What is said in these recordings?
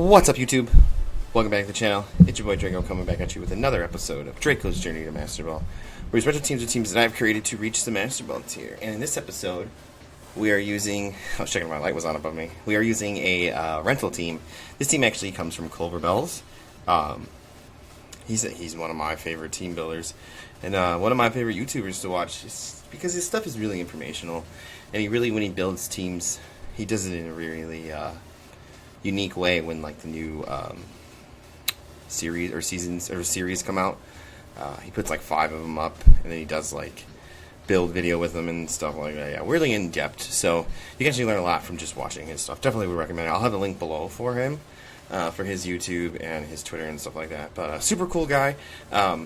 What's up, YouTube? Welcome back to the channel. It's your boy Draco coming back at you with another episode of Draco's Journey to Master Ball, where we special teams with teams that I've created to reach the Master Ball tier. And in this episode, we are using... I was checking if my light was on above me. We are using a rental team. This team actually comes from CloverBells. He's one of my favorite team builders, and one of my favorite YouTubers to watch, because his stuff is really informational, and he really, when he builds teams, he does it in a really unique way. When like the new series come out, he puts like 5 of them up, and then he does like build video with them and stuff like that. Yeah, really in depth. So you can actually learn a lot from just watching his stuff. Definitely would recommend it. I'll have a link below for him. For his YouTube and his Twitter and stuff like that. But super cool guy,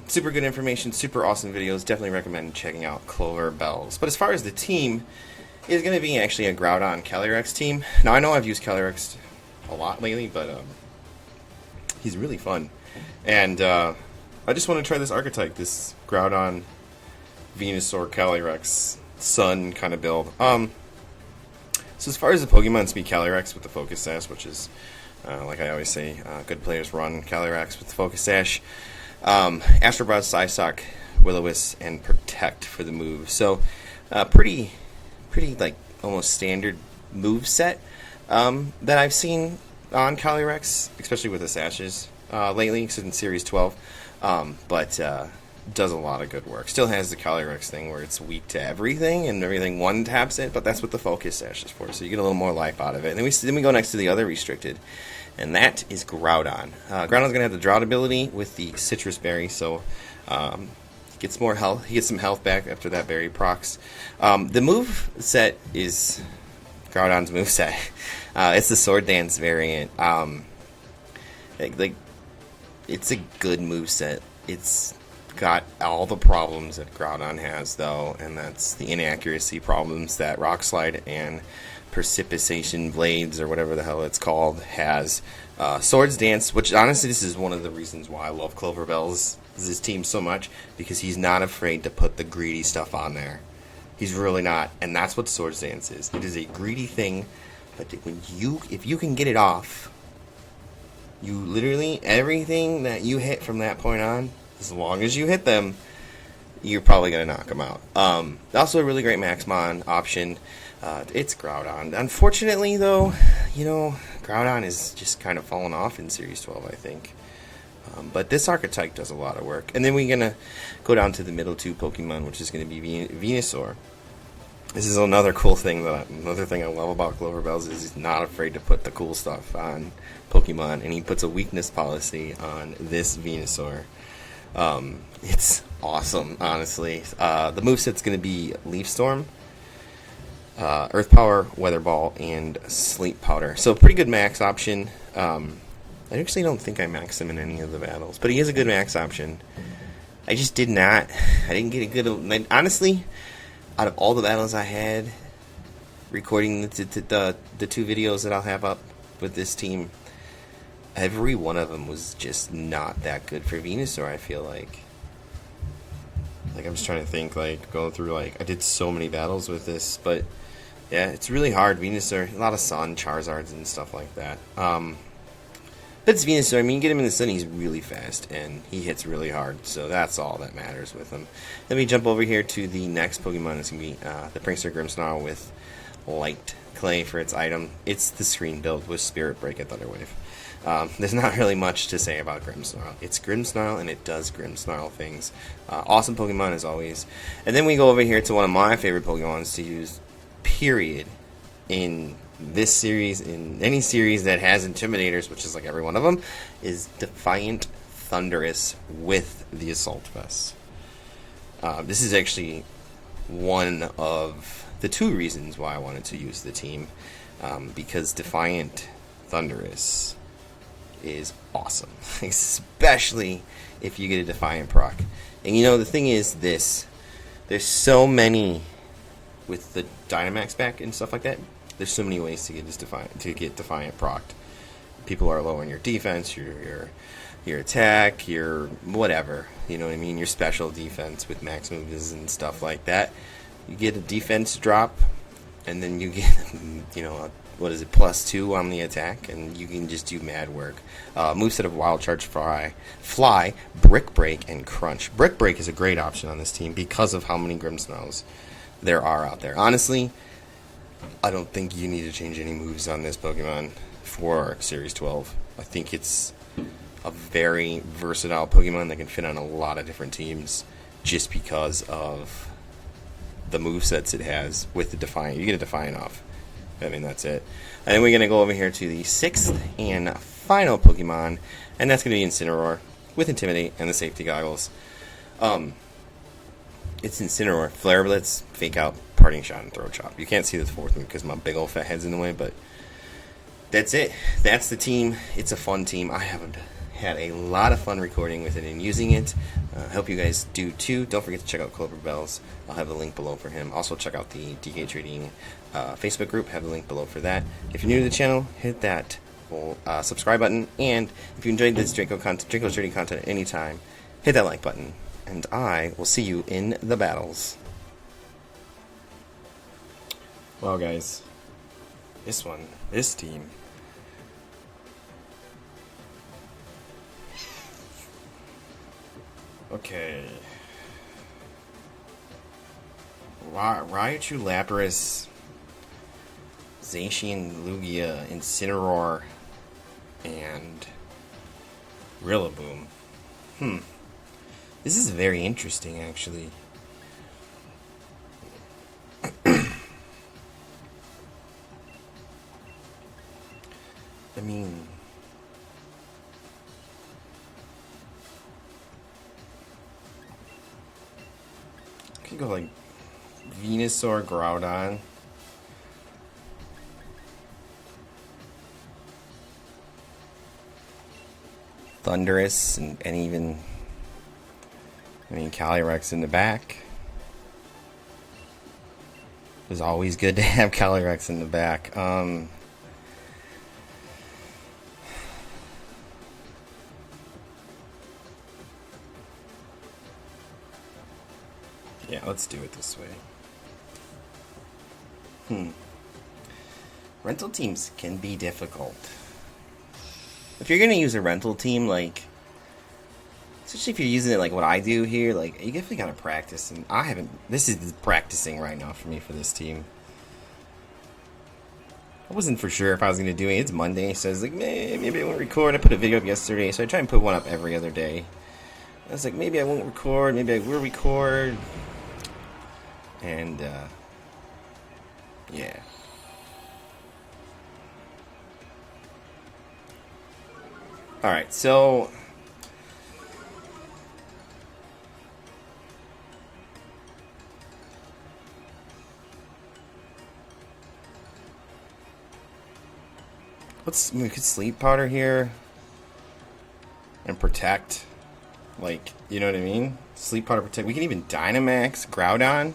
super good information, super awesome videos. Definitely recommend checking out CloverBells. But as far as the team, it's going to be actually a Groudon Calyrex team. Now I know I've used Calyrex a lot lately, but he's really fun. And I just want to try this archetype, this Groudon Venusaur Calyrex Sun kind of build. So as far as the Pokemon, speak Calyrex with the Focus Sash, which is... like I always say, good players run Calyrex with the Focus Sash, Astrobot, Psysock, Will-O-Wisp, and Protect for the move. So, pretty like almost standard move set that I've seen on Calyrex, especially with the Sashes lately, since Series 12. But does a lot of good work. Still has the Calyrex thing where it's weak to everything and everything one taps it, but that's what the Focus Sash is for. So you get a little more life out of it. And then we go next to the other restricted, and that is Groudon. Groudon's gonna have the Drought ability with the Citrus Berry, so he gets more health. He gets some health back after that berry procs. The move set is Groudon's move set. It's the Sword Dance variant. It's a good move set. It's got all the problems that Groudon has, though, and that's the inaccuracy problems that Rock Slide and Precipitation Blades, or whatever the hell it's called, has. Swords Dance, which honestly this is one of the reasons why I love CloverBells, this team so much, because he's not afraid to put the greedy stuff on there. He's really not, and that's what Swords Dance is. It is a greedy thing, but if you can get it off, you literally, everything that you hit from that point on, as long as you hit them, you're probably going to knock them out. Also a really great Maxmon option. It's Groudon. Unfortunately, though, Groudon is just kind of fallen off in Series 12, I think. But this archetype does a lot of work. And then we're going to go down to the middle 2 Pokemon, which is going to be Venusaur. This is another cool thing, another thing I love about CloverBells is he's not afraid to put the cool stuff on Pokemon. And he puts a weakness policy on this Venusaur. It's awesome, honestly. The moveset's going to be Leaf Storm, Earth Power, Weather Ball, and Sleep Powder. So pretty good max option. I actually don't think I maxed him in any of the battles, but he is a good max option. I just didn't get a good... Honestly, out of all the battles I had, recording the 2 videos that I'll have up with this team, every one of them was just not that good for Venusaur, I feel like. I'm just trying to think, going through, I did so many battles with this, but, yeah, it's really hard. Venusaur, a lot of Sun, Charizards, and stuff like that. But it's Venusaur. I mean, you get him in the sun, he's really fast, and he hits really hard, so that's all that matters with him. Then we jump over here to the next Pokemon. It's going to be the Prankster Grimmsnarl with Light Clay for its item. It's the screen build with Spirit Break and Thunderwave. There's not really much to say about Grimmsnarl. It's Grimmsnarl, and it does Grimmsnarl things. Awesome Pokemon, as always. And then we go over here to one of my favorite Pokemons to use, period, in this series, in any series that has Intimidators, which is like every one of them, is Defiant Thundurus with the Assault Vest. This is actually one of the 2 reasons why I wanted to use the team, because Defiant Thundurus is awesome, especially if you get a Defiant proc. And the thing is this, there's so many with the Dynamax back and stuff like that, there's so many ways to get Defiant procced. People are low on your defense, your attack, your whatever, you know what I mean, your special defense with max moves and stuff like that. You get a defense drop, and then you get, what is it, +2 on the attack, and you can just do mad work. Moveset of Wild Charge, Fly, Brick Break, and Crunch. Brick Break is a great option on this team because of how many Grimmsnarls there are out there. Honestly, I don't think you need to change any moves on this Pokemon for Series 12. I think it's a very versatile Pokemon that can fit on a lot of different teams just because of the movesets it has with the Defiant. You get a Defiant off. I mean, that's it. And then we're going to go over here to the 6th and final Pokemon, and that's going to be Incineroar with Intimidate and the safety goggles. It's Incineroar, Flare Blitz, Fake Out, Parting Shot, and Throat Chop. You can't see the 4th one because my big old fat head's in the way, but that's it. That's the team. It's a fun team. I haven't had a lot of fun recording with it and using it. I hope you guys do too. Don't forget to check out CloverBells. I'll have the link below for him. Also check out the DK Trading Facebook group. Have the link below for that. If you're new to the channel, hit that subscribe button. And if you enjoyed this Draco's Trading content at any time, hit that like button. And I will see you in the battles. Well, guys, this team. Okay. Raichu, Lapras, Zacian, Lugia, Incineroar, and Rillaboom. This is very interesting, actually. I mean, I could go like Venusaur, Groudon. Thundurus, and even, Calyrex in the back. It's always good to have Calyrex in the back. Yeah, let's do it this way. Rental teams can be difficult. If you're gonna use a rental team, especially if you're using it like what I do here, you definitely gotta practice. And I haven't. This is practicing right now for me for this team. I wasn't for sure if I was gonna do it. It's Monday, so I was like, maybe I won't record. I put a video up yesterday, so I try and put one up every other day. I was like, maybe I won't record. Maybe I will record. And yeah. Alright, so we could Sleep Powder here and Protect. You know what I mean? Sleep Powder, Protect. We can even Dynamax Groudon.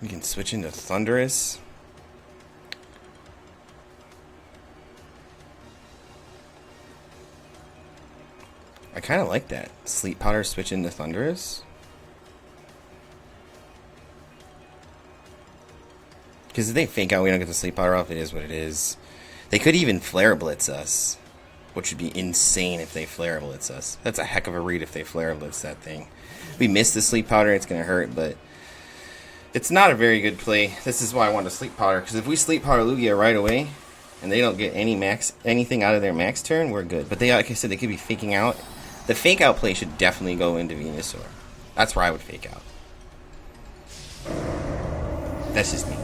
We can switch into Thundurus. I kind of like that. Sleep Powder, switch into Thundurus. Because if they Fake Out, we don't get the Sleep Powder off, it is what it is. They could even Flare Blitz us, which would be insane if they Flare Blitz us. That's a heck of a read if they Flare Blitz that thing. If we miss the Sleep Powder, it's going to hurt, but it's not a very good play. This is why I want to Sleep Powder, because if we Sleep Powder Lugia right away, and they don't get anything out of their max turn, we're good. But they, like I said, they could be faking out. The Fake Out play should definitely go into Venusaur. That's where I would Fake Out. That's just me.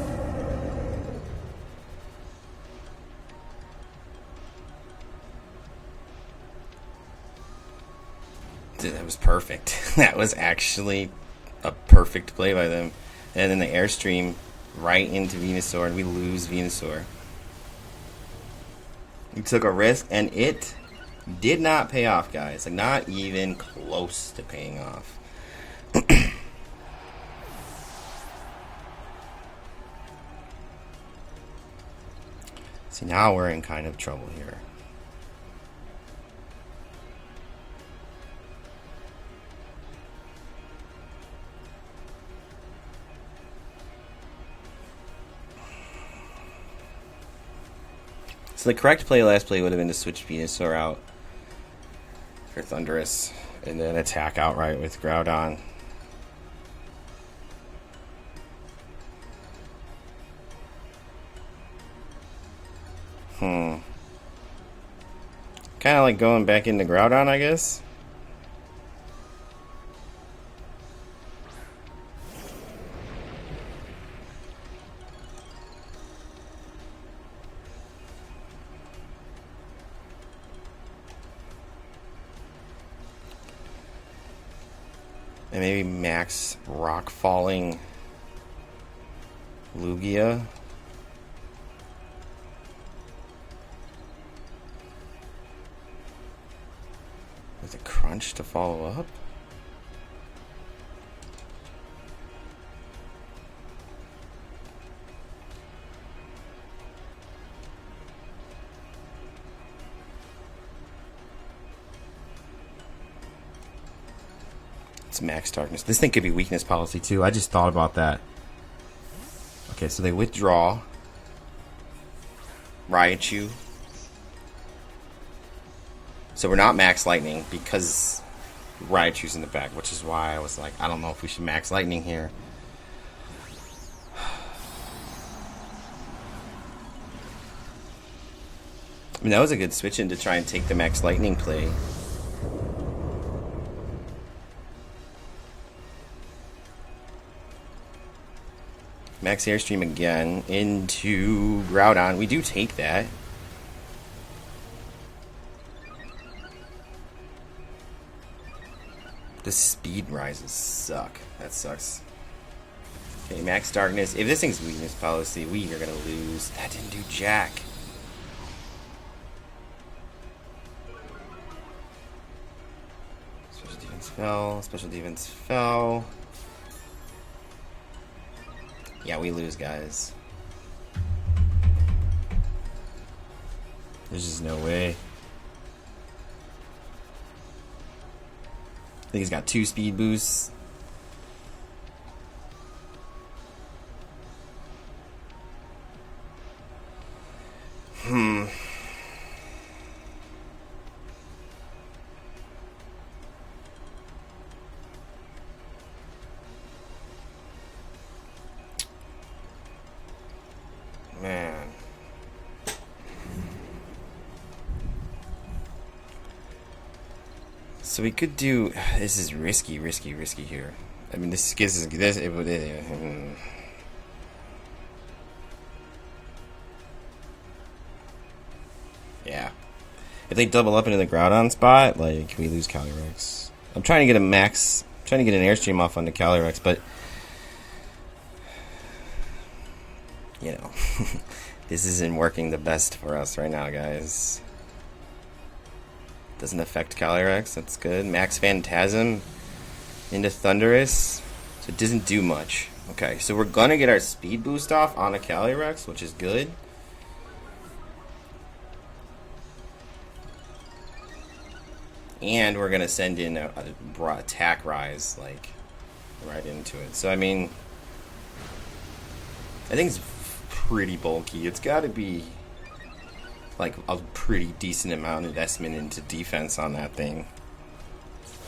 Dude, that was perfect. That was actually a perfect play by them. And then the Airstream right into Venusaur, and we lose Venusaur. We took a risk, and it did not pay off, guys. Not even close to paying off. See, now we're in kind of trouble here. So the correct play last play would have been to switch Venusaur out for Thundurus and then attack outright with Groudon. Kind of like going back into Groudon, I guess. And maybe max rock falling Lugia. With a crunch to follow up. It's max darkness. This thing could be weakness policy too. I just thought about that. Okay, so they withdraw Raichu. So we're not max lightning because Raichu's in the back, which is why I was like, I don't know if we should max lightning here. I mean, that was a good switch in to try and take the max lightning play. Max Airstream again into Groudon. We do take that. The speed rises suck. That sucks. Okay, max darkness. If this thing's weakness policy, we are gonna lose. That didn't do jack. Special defense fell. Special defense fell. Yeah, we lose, guys. There's just no way. I think he's got 2 speed boosts. Man. So we could do. This is risky here. I mean, this gives us this. Yeah. If they double up into the Groudon spot, like we lose Calyrex. I'm trying to get a max. Trying to get an Airstream off onto Calyrex, but you know, this isn't working the best for us right now, guys. Doesn't affect Calyrex, that's good. Max Phantasm into Thundurus, so it doesn't do much. Okay, so we're gonna get our speed boost off on a Calyrex, which is good. And we're gonna send in a attack rise, like, right into it. So, I mean, I think it's pretty bulky. It's gotta be like a pretty decent amount of investment into defense on that thing.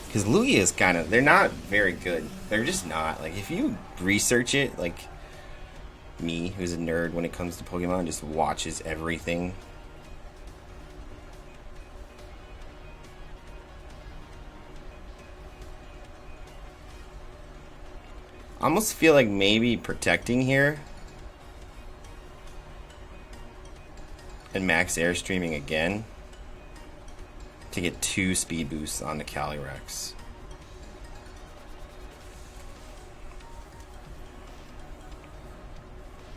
Because Lugia is kind of, they're not very good. They're just not. Like, if you research it, like me, who's a nerd when it comes to Pokemon, just watches everything. I almost feel like maybe protecting here and max Airstreaming again to get 2 speed boosts on the Calyrex.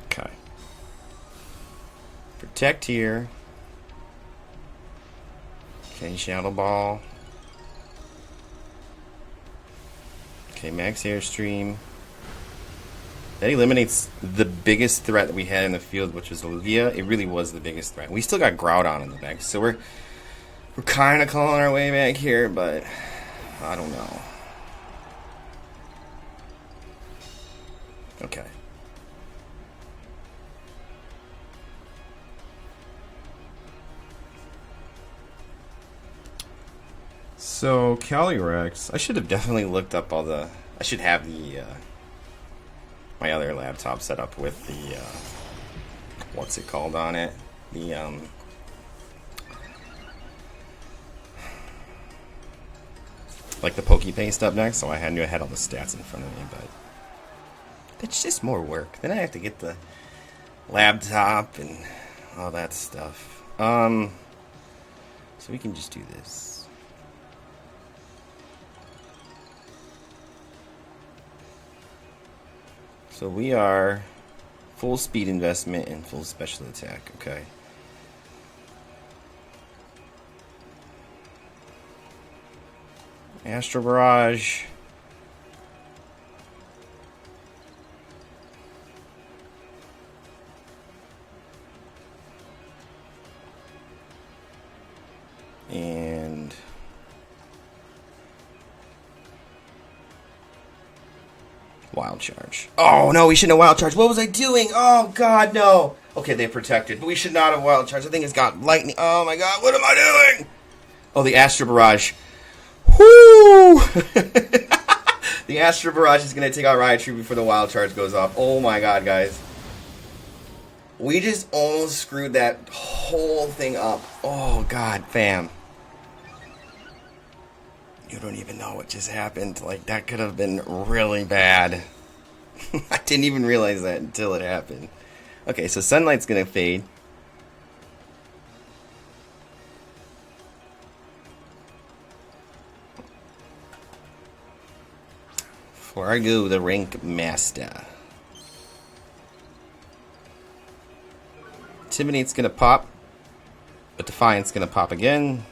Okay. Protect here. Okay, Shadow Ball. Okay, max Airstream. That eliminates the biggest threat that we had in the field, which was Lugia. It really was the biggest threat. We still got Groudon in the back, so we're kind of calling our way back here, but I don't know. Okay. So, Calyrex, I should have definitely looked up all the... I should have the, my other laptop set up with the, what's it called on it? The, like the PokePaste up next, so I knew I had all the stats in front of me, but... it's just more work. Then I have to get the laptop and all that stuff. So we can just do this. So we are full speed investment and full special attack, okay. Astro Barrage. And Wild Charge. Oh no, we shouldn't have Wild Charge. What was I doing? Oh god, no. Okay, they protected, but we should not have Wild Charge. I think it's got lightning. Oh my god, what am I doing? Oh, the Astro Barrage. Whoo! The Astro Barrage is going to take out Raichu before the Wild Charge goes off. Oh my god, guys. We just almost screwed that whole thing up. Oh god, fam. You don't even know what just happened. Like, that could have been really bad. I didn't even realize that until it happened. Okay, so Sunlight's going to fade. Before I go, the Rank Master. Intimidate's gonna pop, but Defiant's gonna pop again.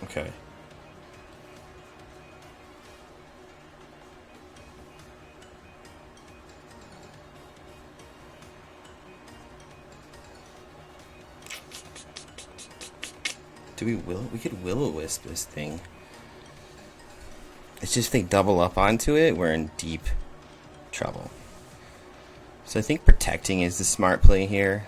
Okay. We could Will-O-Wisp this thing. It's just if they double up onto it, we're in deep trouble. So I think protecting is the smart play here.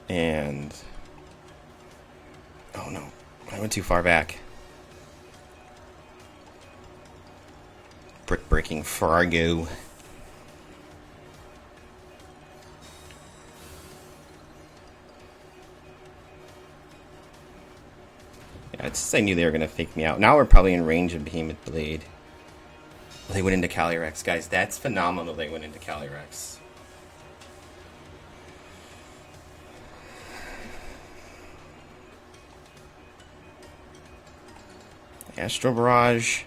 And... oh no, I went too far back. Brick-breaking Fargo. Yeah, I knew they were going to fake me out. Now we're probably in range of Behemoth Blade. Well, they went into Calyrex. Guys, that's phenomenal they went into Calyrex. Astro Barrage.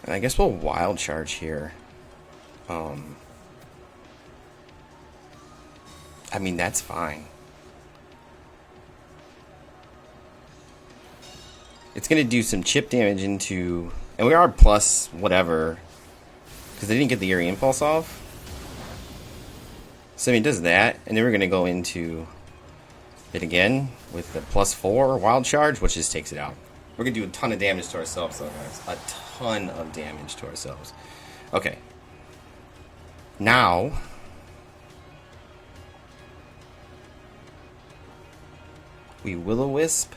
And I guess we'll Wild Charge here. I mean, that's fine. It's going to do some chip damage into... and we are plus whatever. Because they didn't get the Eerie Impulse off. So I mean, it does that. And then we're going to go into it again with the +4 Wild Charge, which just takes it out. We're going to do a ton of damage to ourselves, though, guys. A ton of damage to ourselves. Okay. Now... we Will-O-Wisp.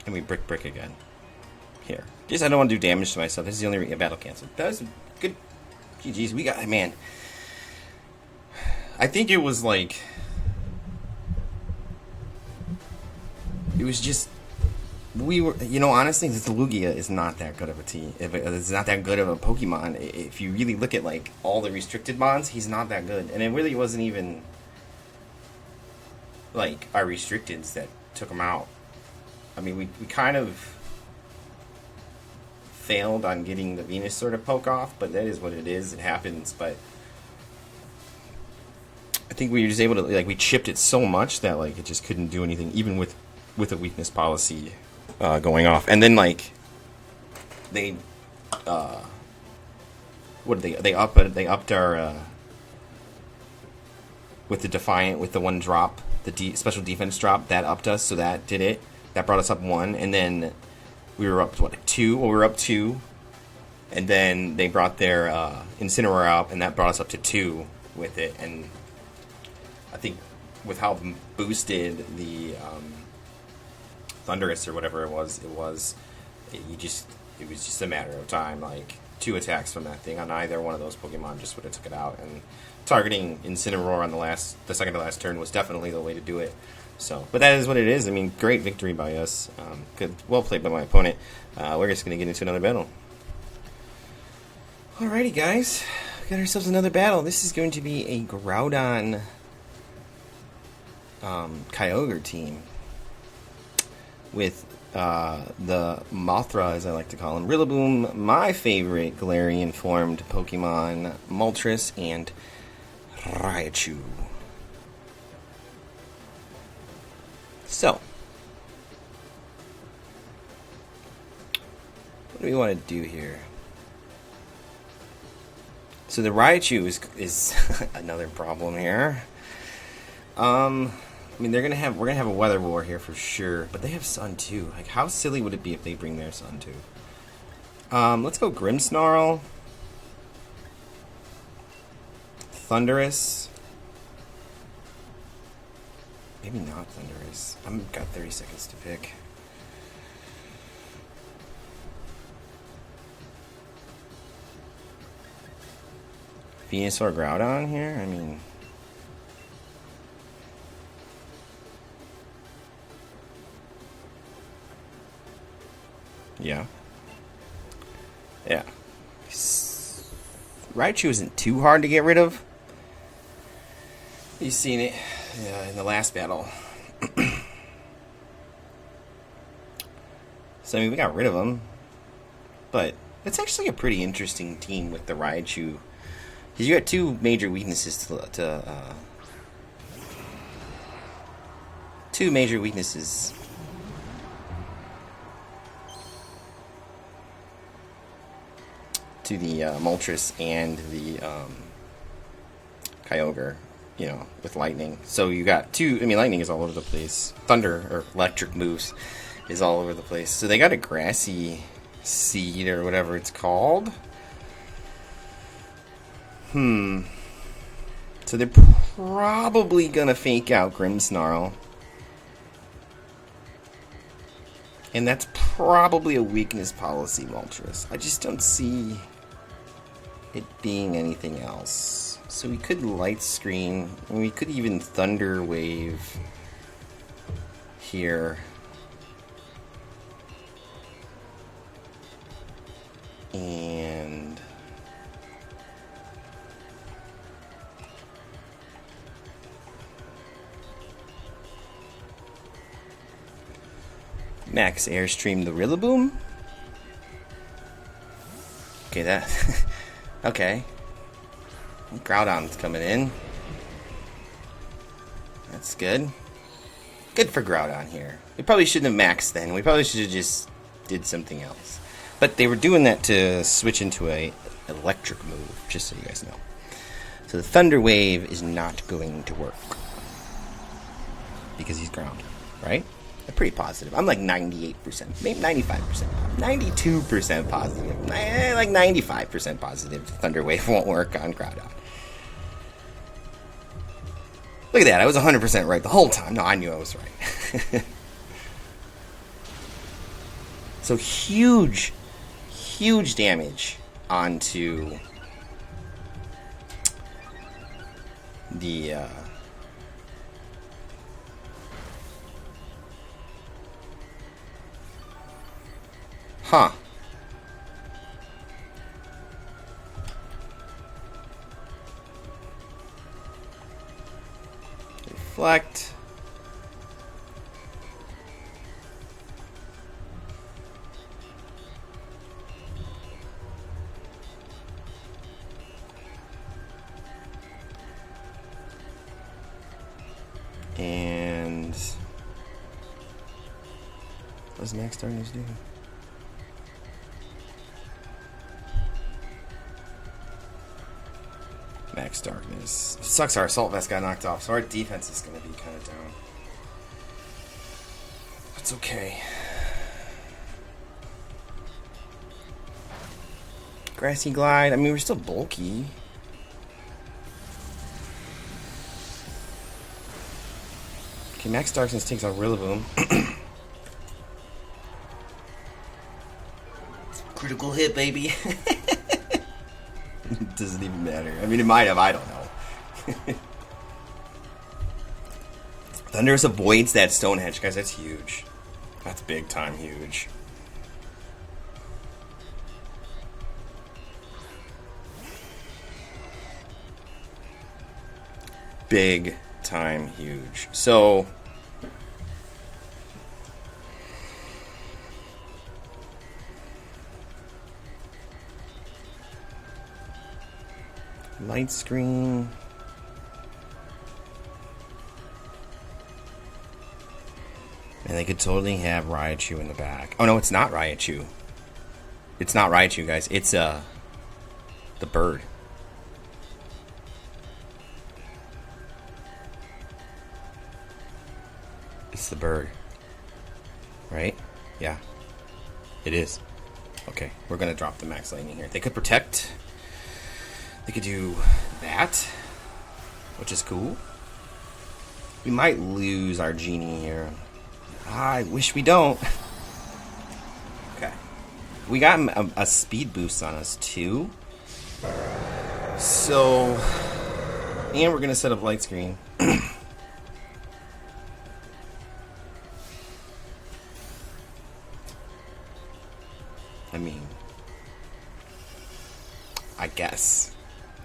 And we Brick again. Here. Just I don't want to do damage to myself. This is the only battle cancel. That was good. GG's. We got... man. I think it was like... it was just... we were... you know, honestly, the Lugia is not that good of a team. It's not that good of a Pokemon. If you really look at, like, all the restricted mons, he's not that good. And it really wasn't even... like, our restricteds that took him out. I mean, we kind of... failed on getting the Venusaur to poke off, but that is what it is. It happens, but... I think we were just able to, like, we chipped it so much that, like, it just couldn't do anything, even with a weakness policy going off. And then, like, they what did they upped our with the Defiant, with the one drop, the special defense drop, that upped us, so that did it. That brought us up 1, and then we were up, what, 2? Well, we were up 2, and then they brought their Incineroar up, and that brought us up to 2 with it. And I think with how boosted the Thundurus or whatever it was just a matter of time. Like, 2 attacks from that thing on either one of those Pokemon just would have took it out. And targeting Incineroar on the second to last turn was definitely the way to do it. So, but that is what it is. I mean, great victory by us. Good, well played by my opponent. We're just going to get into another battle. Alrighty, guys. We got ourselves another battle. This is going to be a Groudon Kyogre team with the Mothra, as I like to call him, Rillaboom, my favorite Galarian-formed Pokemon, Moltres, and Raichu. So, what do we want to do here? So the Raichu is another problem here. I mean, we're gonna have a weather war here for sure, but they have Sun too. Like, how silly would it be if they bring their Sun too? Let's go Grimmsnarl, Thundurus. Maybe not Thundurus. I've got 30 seconds to pick. Venusaur Groudon here? I mean... Yeah. Yeah. Raichu isn't too hard to get rid of. You've seen it in the last battle. So, I mean, we got rid of him. But it's actually a pretty interesting team with the Raichu. Because you got 2 major weaknesses two major weaknesses. To the Moltres and the Kyogre, you know, with lightning. So you got 2. I mean, lightning is all over the place. Thunder or electric moves is all over the place. So they got a grassy seed or whatever it's called. So they're probably gonna fake out Grimmsnarl. And that's probably a weakness policy, Moltres. I just don't see it being anything else. So we could Light Screen, and we could even Thunder Wave here. And Max Airstream the Rillaboom? Okay, that... okay. Groudon's coming in. That's good. Good for Groudon here. We probably shouldn't have maxed then. We probably should have just did something else. But they were doing that to switch into a electric move, just so you guys know. So the Thunder Wave is not going to work. Because he's ground, right? I'm pretty positive. I'm like 98%, maybe 95%, 92% positive, like 95% positive Thunder Wave won't work on Groudon. Look at that, I was 100% right the whole time. No, I knew I was right. So huge damage onto the Reflect. And what does Max Darkness do? Max Darkness. It sucks our Assault Vest got knocked off, so our defense is going to be kind of down. It's okay. Grassy Glide. I mean, we're still bulky. Okay, Max Darkness takes out Rillaboom. Critical hit, baby. It doesn't even matter. I mean, it might have. I don't know. Thundurus avoids that Stone Hedge, guys. That's huge. That's big time huge. Big time huge. So light screen. And they could totally have Raichu in the back. Oh no, it's not Raichu. It's not Raichu, guys. It's the bird. It's the bird. Right? Yeah. It is. Okay, we're gonna drop the Max Lightning here. They could protect. They could do that, which is cool. We might lose our Genie here. I wish we don't. Okay. We got a speed boost on us, too. So, and we're going to set up light screen. I mean, I guess.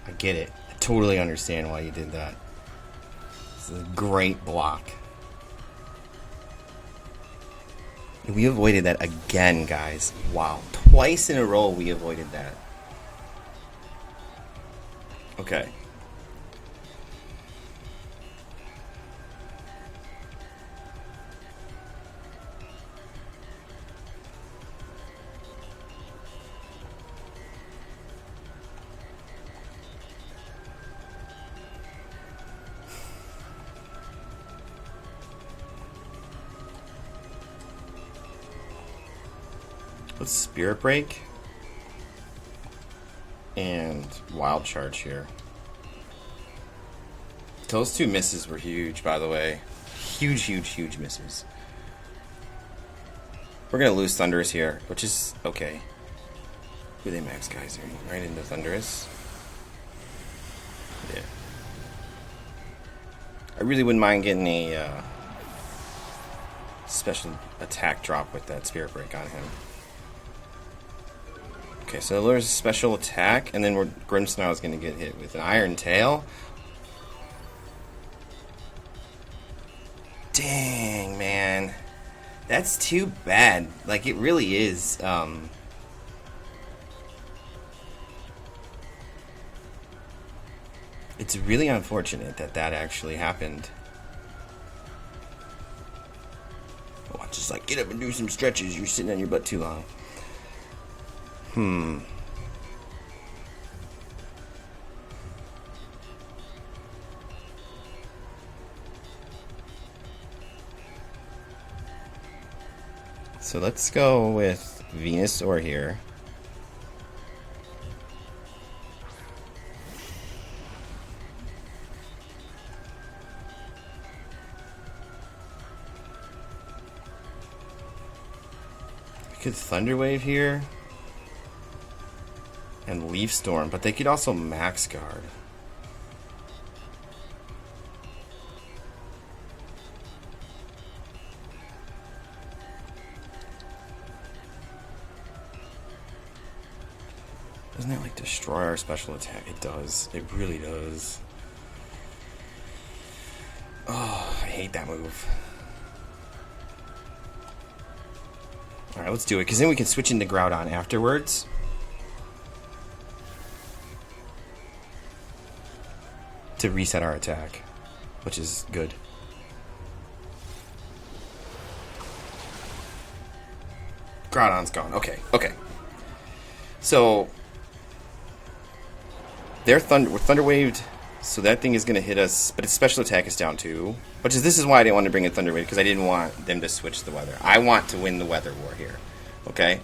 I get it. I totally understand why you did that. This is a great block. We avoided that again, guys. Wow. Twice in a row we avoided that. Okay. Let's Spirit Break and Wild Charge here. Those two misses were huge, by the way. Huge, huge, huge misses. We're going to lose Thundurus here, which is okay. Who they max Geyser? Right into Thundurus. Yeah. I really wouldn't mind getting a special attack drop with that Spirit Break on him. Okay, so there's a special attack, and then Grimmsnarl is going to get hit with an Iron Tail. Dang, man. That's too bad. Like, it really is. It's really unfortunate that that actually happened. Oh, just like, get up and do some stretches. You're sitting on your butt too long. So let's go with Venusaur here. We could Thunder Wave here. And Leaf Storm, but they could also Max Guard. Doesn't it like destroy our special attack? It does. It really does. Oh, I hate that move. Alright, let's do it, because then we can switch into Groudon afterwards. To reset our attack, which is good. Groudon's gone. Okay, okay. So we're Thunder Waved, so that thing is going to hit us, but its special attack is down too. This is why I didn't want to bring in Thunder Wave, because I didn't want them to switch the weather. I want to win the weather war here. Okay?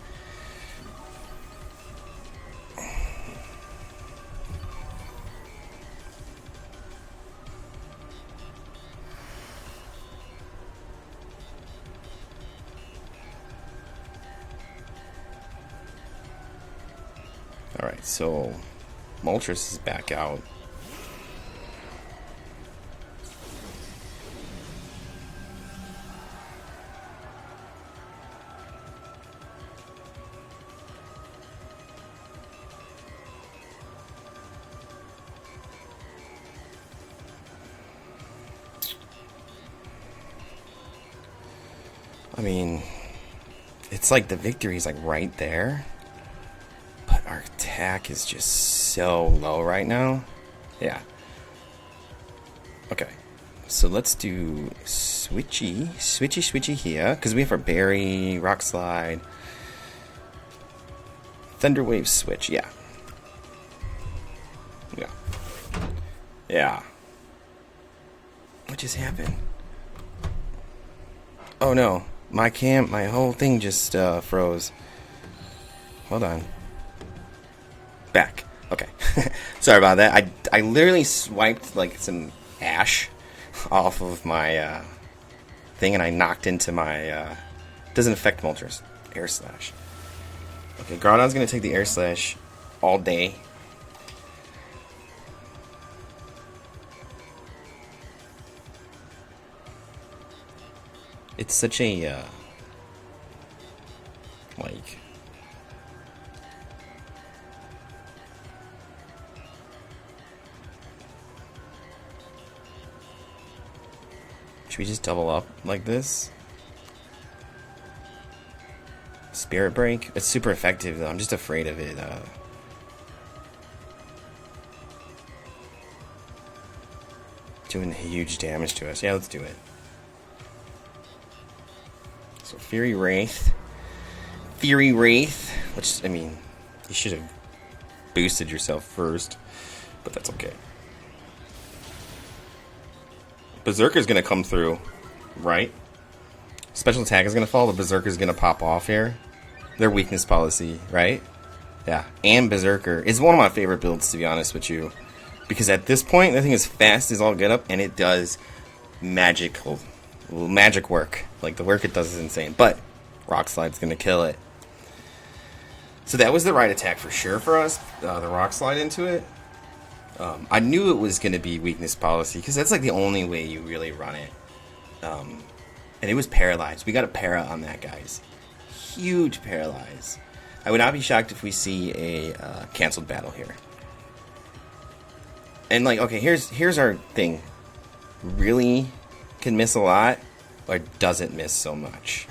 Alright, so Moltres is back out. I mean, it's like the Victories like right there. But our attack is just so low right now. Yeah. Okay. So let's do switchy here. Because we have our Berry, Rock Slide, Thunder Wave switch. Yeah. Yeah. Yeah. What just happened? Oh no. My whole thing just froze. Hold on. Back. Okay. Sorry about that. I literally swiped like some ash off of my thing and I knocked into my doesn't affect Moltres. Air Slash. Okay, Groudon's gonna take the Air Slash all day. It's such a like should we just double up like this? Spirit Break? It's super effective though. I'm just afraid of it doing huge damage to us. Yeah, let's do it. So Fury Wraith, which, I mean, you should have boosted yourself first, but that's okay. Berserker's gonna come through, right? Special attack is gonna fall, but Berserker's gonna pop off here. Their weakness policy, right? Yeah, and Berserker is one of my favorite builds, to be honest with you, because at this point, the thing is fast as all get up, and it does magic work. Like, the work it does is insane. But Rock Slide's gonna kill it. So that was the right attack for sure for us. The Rock Slide into it. I knew it was gonna be weakness policy because that's like the only way you really run it. And it was paralyzed. We got a para on that, guys. Huge paralyze. I would not be shocked if we see a canceled battle here. And like, okay, here's our thing. Really can miss a lot, or doesn't miss so much.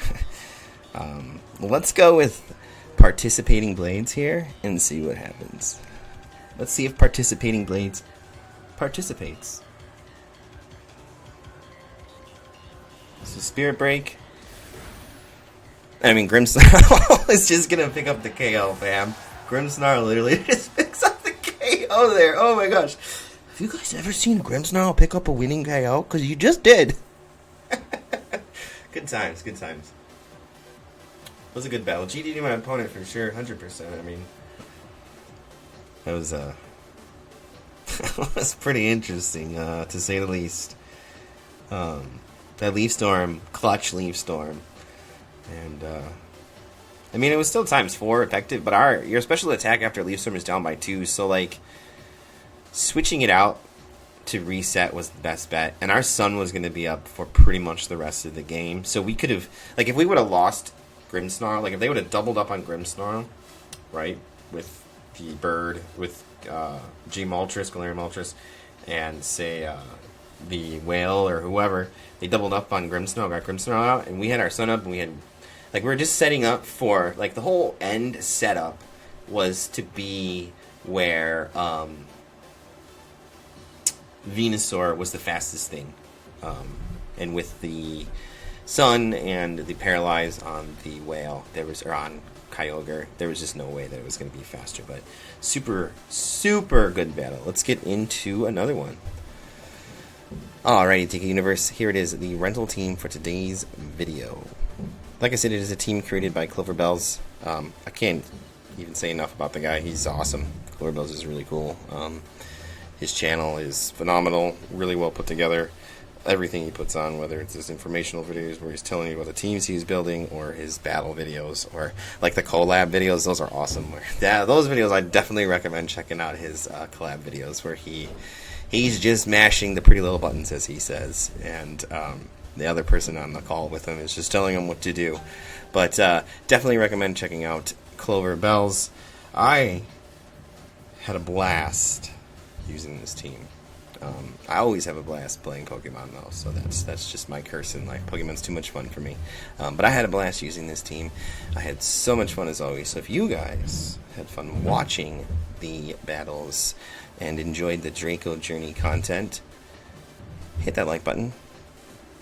Let's go with Participating Blades here and see what happens. Let's see if Participating Blades participates. So Spirit Break. I mean, Grimmsnarl is just gonna pick up the KO, fam. Grimmsnarl literally just picks up the KO there. Oh my gosh. Have you guys ever seen Grimmsnarl pick up a winning KO? Because you just did. Good times, good times. It was a good battle. GD'd my opponent for sure, 100%. I mean, that was that was pretty interesting, to say the least. That Leaf Storm, clutch Leaf Storm, and I mean, it was still ×4 effective, but your special attack after Leaf Storm is down by 2, so like switching it out to reset was the best bet, and our sun was going to be up for pretty much the rest of the game, so we could have, like, if we would have lost Grimmsnarl, like if they would have doubled up on Grimmsnarl, right, with the bird, with G Moltres, Calyrex-Moltres, and say the whale or whoever, they doubled up on Grimmsnarl, got Grimmsnarl out, and we had our sun up, and we had, like, we were just setting up for, like, the whole end setup was to be where Venusaur was the fastest thing, and with the Sun and the Paralyze on the Whale. Or on Kyogre. There was just no way that it was going to be faster, but super, super good battle. Let's get into another one. Alrighty, Tiki Universe, here it is, the rental team for today's video. Like I said, it is a team created by CloverBells. I can't even say enough about the guy. He's awesome. CloverBells is really cool. His channel is phenomenal, really well put together. Everything he puts on, whether it's his informational videos where he's telling you about the teams he's building, or his battle videos, or like the collab videos, those are awesome. Those videos I definitely recommend checking out his collab videos where he's just mashing the pretty little buttons, as he says, and the other person on the call with him is just telling him what to do. But definitely recommend checking out CloverBells. I had a blast using this team. I always have a blast playing Pokemon, though, so that's just my curse in life. Pokemon's too much fun for me. But I had a blast using this team. I had so much fun, as always. So if you guys had fun watching the battles and enjoyed the Draco Journey content, hit that like button.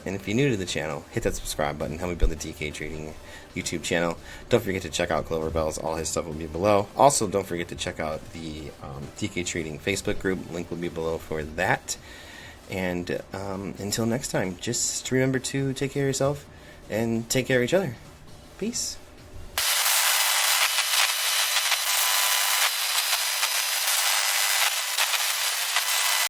And if you're new to the channel, hit that subscribe button. Help me build the DK Trading YouTube channel. Don't forget to check out CloverBells. All his stuff will be below. Also, don't forget to check out the DK Trading Facebook group. Link will be below for that. And until next time, just remember to take care of yourself and take care of each other. Peace.